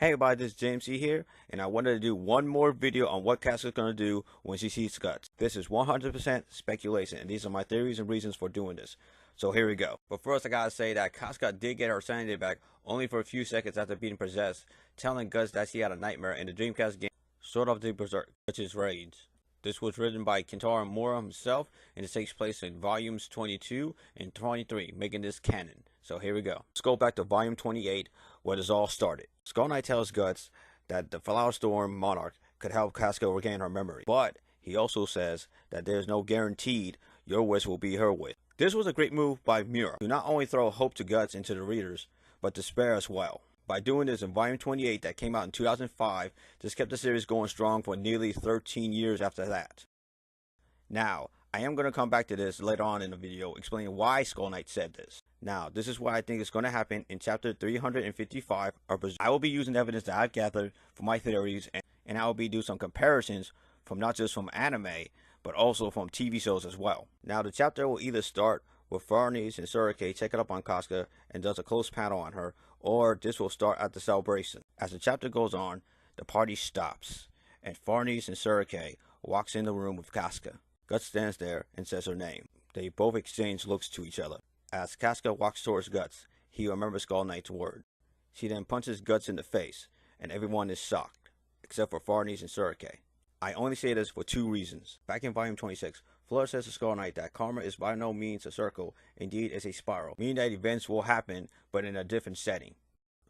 Hey everybody, this is James C here, and I wanted to do one more video on what Casca's going to do when she sees Guts. This is 100% speculation, and these are my theories and reasons for doing this. So here we go. But first I gotta say that Casca did get her sanity back only for a few seconds after being possessed, telling Guts that she had a nightmare in the Dreamcast game, Sword of the Berserk, which is Rage. This was written by Kentaro Miura himself, and it takes place in volumes 22 and 23, making this canon. So here we go. Let's go back to volume 28, where this all started. Skull Knight tells Guts that the Flower Storm Monarch could help Casca regain her memory, but he also says that there's no guaranteed your wish will be her wish. This was a great move by Miura to not only throw hope to Guts into the readers, but despair as well. By doing this in volume 28 that came out in 2005, this kept the series going strong for nearly 13 years after that. Now, I am going to come back to this later on in the video, explaining why Skull Knight said this. Now, this is what I think is going to happen in chapter 355 of Berserk. I will be using evidence that I've gathered for my theories, and I will be doing some comparisons from not just from anime, but also from TV shows as well. Now, the chapter will either start with Farnese and Surike checking up on Casca and does a close panel on her, or this will start at the celebration. As the chapter goes on, the party stops, and Farnese and Surike walks in the room with Casca. Guts stands there and says her name. They both exchange looks to each other. As Casca walks towards Guts, he remembers Skull Knight's word. She then punches Guts in the face, and everyone is shocked, except for Farnese and Surike. I only say this for two reasons. Back in volume 26, Fleur says to Skull Knight that karma is by no means a circle, indeed it's a spiral, meaning that events will happen, but in a different setting.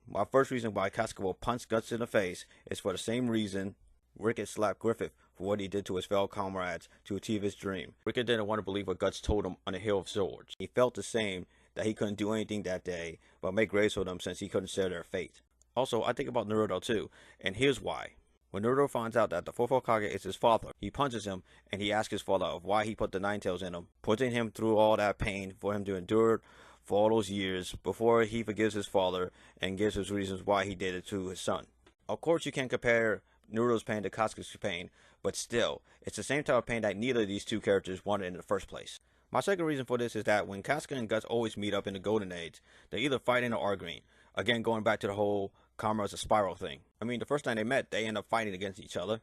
My first reason why Casca will punch Guts in the face is for the same reason Rickett slapped Griffith for what he did to his fellow comrades to achieve his dream. Rickett didn't want to believe what Guts told him on the Hill of Swords. He felt the same, that he couldn't do anything that day, but make grace for them since he couldn't share their fate. Also, I think about Naruto too, and here's why. When Naruto finds out that the fourth Hokage is his father, he punches him and he asks his father of why he put the Nine Tails in him, putting him through all that pain for him to endure for all those years before he forgives his father and gives his reasons why he did it to his son. Of course, you can't compare Naruto's pain to Casca's pain, but still, it's the same type of pain that neither of these two characters wanted in the first place. My second reason for this is that when Casca and Guts always meet up in the Golden Age, they're either fighting or arguing. Again, going back to the whole karma is a spiral thing. I mean, the first time they met, they end up fighting against each other.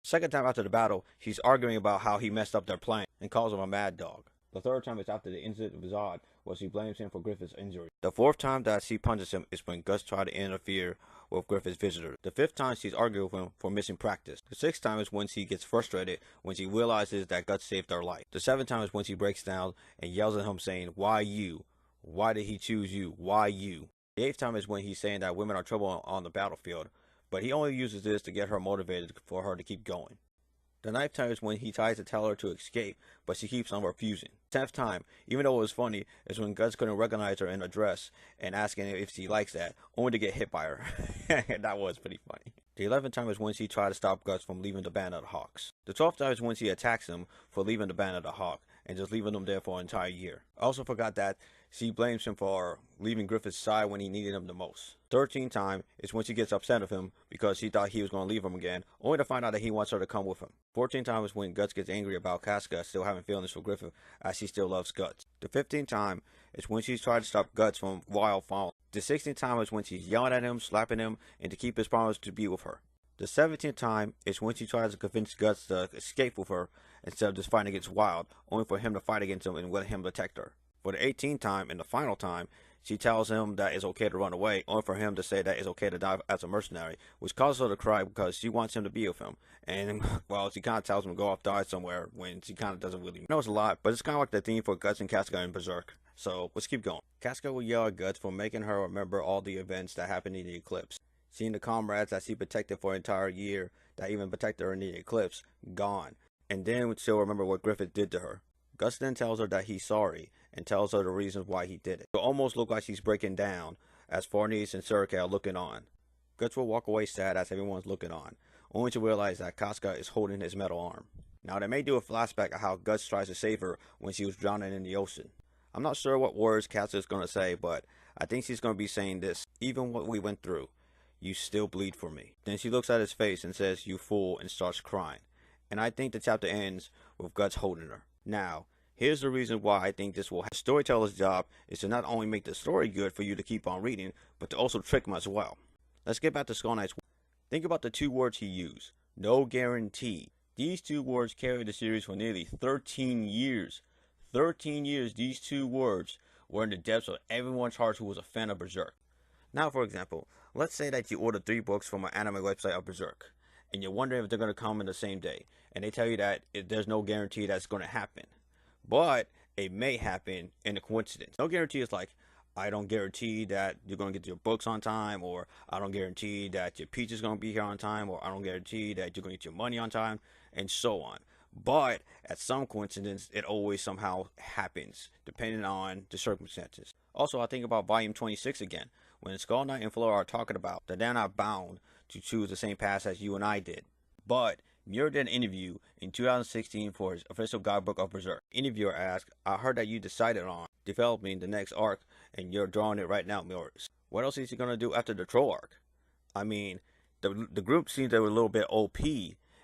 Second time after the battle, she's arguing about how he messed up their plan and calls him a mad dog. The third time is after the incident with Zod, where she blames him for Griffith's injury. The fourth time that she punches him is when Guts tried to interfere with Griffith's visitor. The fifth time she's arguing with him for missing practice. The sixth time is when she gets frustrated when she realizes that Guts saved her life. The seventh time is when she breaks down and yells at him saying, "Why you? Why did he choose you? Why you?" The eighth time is when he's saying that women are trouble on the battlefield, but he only uses this to get her motivated for her to keep going. The ninth time is when he tries to tell her to escape, but she keeps on refusing. The 10th time, even though it was funny, is when Guts couldn't recognize her in her dress and asking if she likes that, only to get hit by her. That was pretty funny. The 11th time is when she tried to stop Guts from leaving the Band of the Hawks. The 12th time is when she attacks him for leaving the Band of the Hawk and just leaving them there for an entire year. I also forgot that she blames him for leaving Griffith's side when he needed him the most. 13th time is when she gets upset with him because she thought he was going to leave him again, only to find out that he wants her to come with him. 14th time is when Guts gets angry about Casca still having feelings for Griffith as she still loves Guts. The 15th time is when she's trying to stop Guts from wild falling. The 16th time is when she's yelling at him, slapping him, and to keep his promise to be with her. The 17th time is when she tries to convince Guts to escape with her instead of just fighting against Wild, only for him to fight against him and let him protect her. For the 18th time and the final time, she tells him that it's okay to run away, only for him to say that it's okay to die as a mercenary, which causes her to cry because she wants him to be with him. And, well, she kind of tells him to go off die somewhere when she kind of doesn't really know it's a lot, but it's kind of like the theme for Guts and Casca in Berserk. So, let's keep going. Casca will yell at Guts for making her remember all the events that happened in the eclipse. Seeing the comrades that she protected for an entire year, that even protected her in the eclipse, gone. And then she'll remember what Griffith did to her. Guts then tells her that he's sorry, and tells her the reasons why he did it. It almost looks like she's breaking down, as Farnese and Surike are looking on. Guts will walk away sad as everyone's looking on, only to realize that Casca is holding his metal arm. Now they may do a flashback of how Guts tries to save her when she was drowning in the ocean. I'm not sure what words Casca is going to say, but I think she's going to be saying this: "Even what we went through, you still bleed for me." Then she looks at his face and says, "You fool," and starts crying. And I think the chapter ends with Guts holding her. Now, here's the reason why I think this will happen. The storyteller's job is to not only make the story good for you to keep on reading, but to also trick them as well. Let's get back to Skull Knight's. Think about the two words he used. No guarantee. These two words carried the series for nearly 13 years. 13 years these two words were in the depths of everyone's hearts who was a fan of Berserk. Now, for example, let's say that you order 3 books from an anime website of Berserk, and you're wondering if they're going to come in the same day, and they tell you that there's no guarantee that's going to happen. But it may happen in a coincidence. No guarantee is like, I don't guarantee that you're going to get your books on time, or I don't guarantee that your pizza is going to be here on time, or I don't guarantee that you're going to get your money on time, and so on. But at some coincidence, it always somehow happens, depending on the circumstances. Also, I think about volume 26 again, when Skull Knight and Flora are talking about that they're not bound to choose the same path as you and I did. But Muir did an interview in 2016 for his official guidebook of Berserk. Interviewer asked, I heard that you decided on developing the next arc, and you're drawing it right now, Muir. What else is he going to do after the troll arc? I mean, the group seems they were a little bit OP,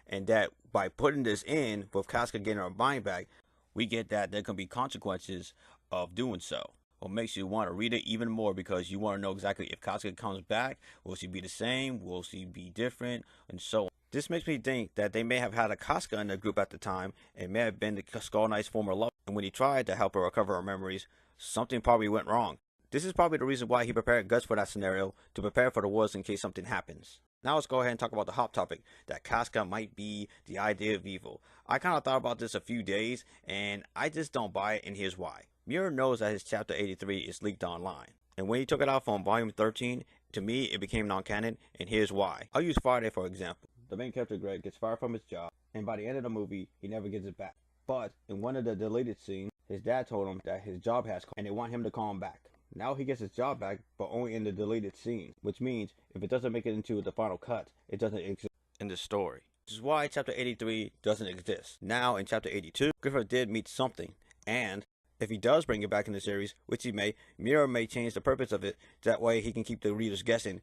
and that by putting this in, with Casca getting her mind back, we get that there can be consequences of doing so. What makes you want to read it even more, because you want to know exactly if Casca comes back, will she be the same, will she be different, and so on. This makes me think that they may have had a Casca in the group at the time, and may have been the Skull Knight's former lover, and when he tried to help her recover her memories, something probably went wrong. This is probably the reason why he prepared Guts for that scenario, to prepare for the worst in case something happens. Now let's go ahead and talk about the hot topic, that Casca might be the idea of evil. I kind of thought about this a few days, and I just don't buy it, and here's why. Muir knows that his chapter 83 is leaked online, and when he took it out from volume 13, to me it became non-canon, and here's why. I'll use Friday for example. The main character Greg gets fired from his job, and by the end of the movie, he never gets it back. But in one of the deleted scenes, his dad told him that his job has called, and they want him to call him back. Now he gets his job back, but only in the deleted scene, which means if it doesn't make it into the final cut, it doesn't exist in the story. Which is why chapter 83 doesn't exist. Now in chapter 82, Griffith did meet something, and if he does bring it back in the series, which he may, Muir may change the purpose of it, that way he can keep the readers guessing.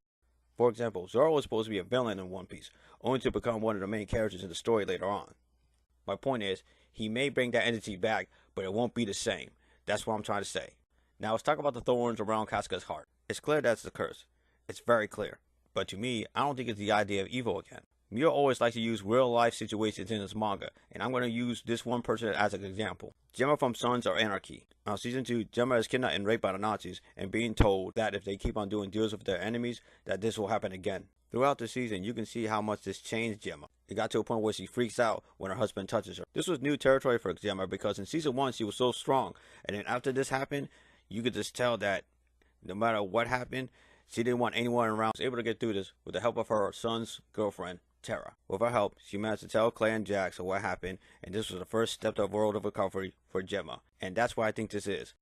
For example, Zoro was supposed to be a villain in One Piece, only to become one of the main characters in the story later on. My point is, he may bring that entity back, but it won't be the same. That's what I'm trying to say. Now let's talk about the thorns around Casca's heart. It's clear that's the curse. It's very clear. But to me, I don't think it's the idea of evil again. Muir always likes to use real life situations in his manga, and I'm going to use this one person as an example. Gemma from Sons of Anarchy. On season 2, Gemma is kidnapped and raped by the Nazis, and being told that if they keep on doing deals with their enemies, that this will happen again. Throughout the season, you can see how much this changed Gemma. It got to a point where she freaks out when her husband touches her. This was new territory for Gemma, because in season 1 she was so strong, and then after this happened, you could just tell that no matter what happened, she didn't want anyone around. She was able to get through this with the help of her son's girlfriend, Terra. With her help, she managed to tell Clay and Jax of what happened, and this was the first step to a world of recovery for Gemma. And that's what I think this is.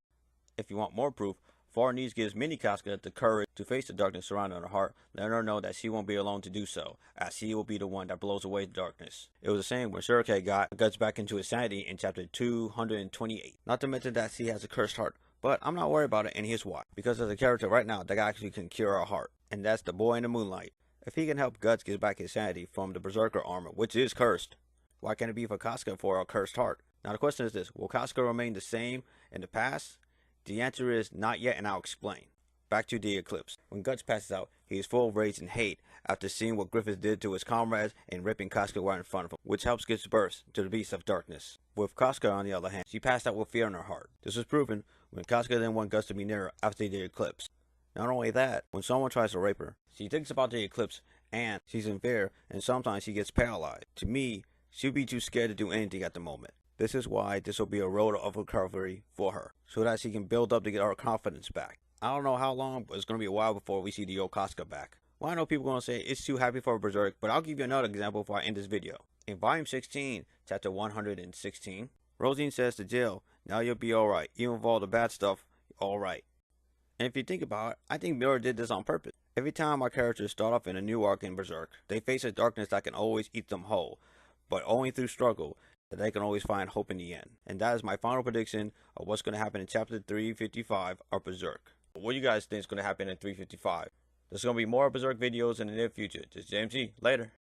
If you want more proof, Far Needs gives Mini Casca the courage to face the darkness surrounding her heart, letting her know that she won't be alone to do so, as she will be the one that blows away the darkness. It was the same when Shurike got Guts back into his sanity in chapter 228. Not to mention that she has a cursed heart. But I'm not worried about it, and here's why. Because there's a character right now that actually can cure our heart, and that's the boy in the moonlight. If he can help Guts get back his sanity from the Berserker armor, which is cursed, why can't it be for Casca for a cursed heart? Now the question is this, will Casca remain the same in the past? The answer is not yet, and I'll explain. Back to the eclipse. When Guts passes out, he is full of rage and hate after seeing what Griffith did to his comrades and ripping Casca right in front of him, which helps give birth to the beast of darkness. With Casca, on the other hand, she passed out with fear in her heart. This was proven when Casca didn't want Guts to be near her after the eclipse. Not only that, when someone tries to rape her, she thinks about the eclipse and she's in fear, and sometimes she gets paralyzed. To me, she'd be too scared to do anything at the moment. This is why this will be a road of recovery for her, so that she can build up to get her confidence back. I don't know how long, but it's going to be a while before we see the old Casca back. Well, I know people are going to say it's too happy for Berserk, but I'll give you another example before I end this video. In volume 16, chapter 116, Rosine says to Jill, now you'll be alright, even with all the bad stuff, alright. And if you think about it, I think Muir did this on purpose. Every time our characters start off in a new arc in Berserk, they face a darkness that can always eat them whole, but only through struggle that they can always find hope in the end. And that is my final prediction of what's going to happen in chapter 355 of Berserk. What do you guys think is going to happen in 355? There's going to be more Berserk videos in the near future. This is James G. Later.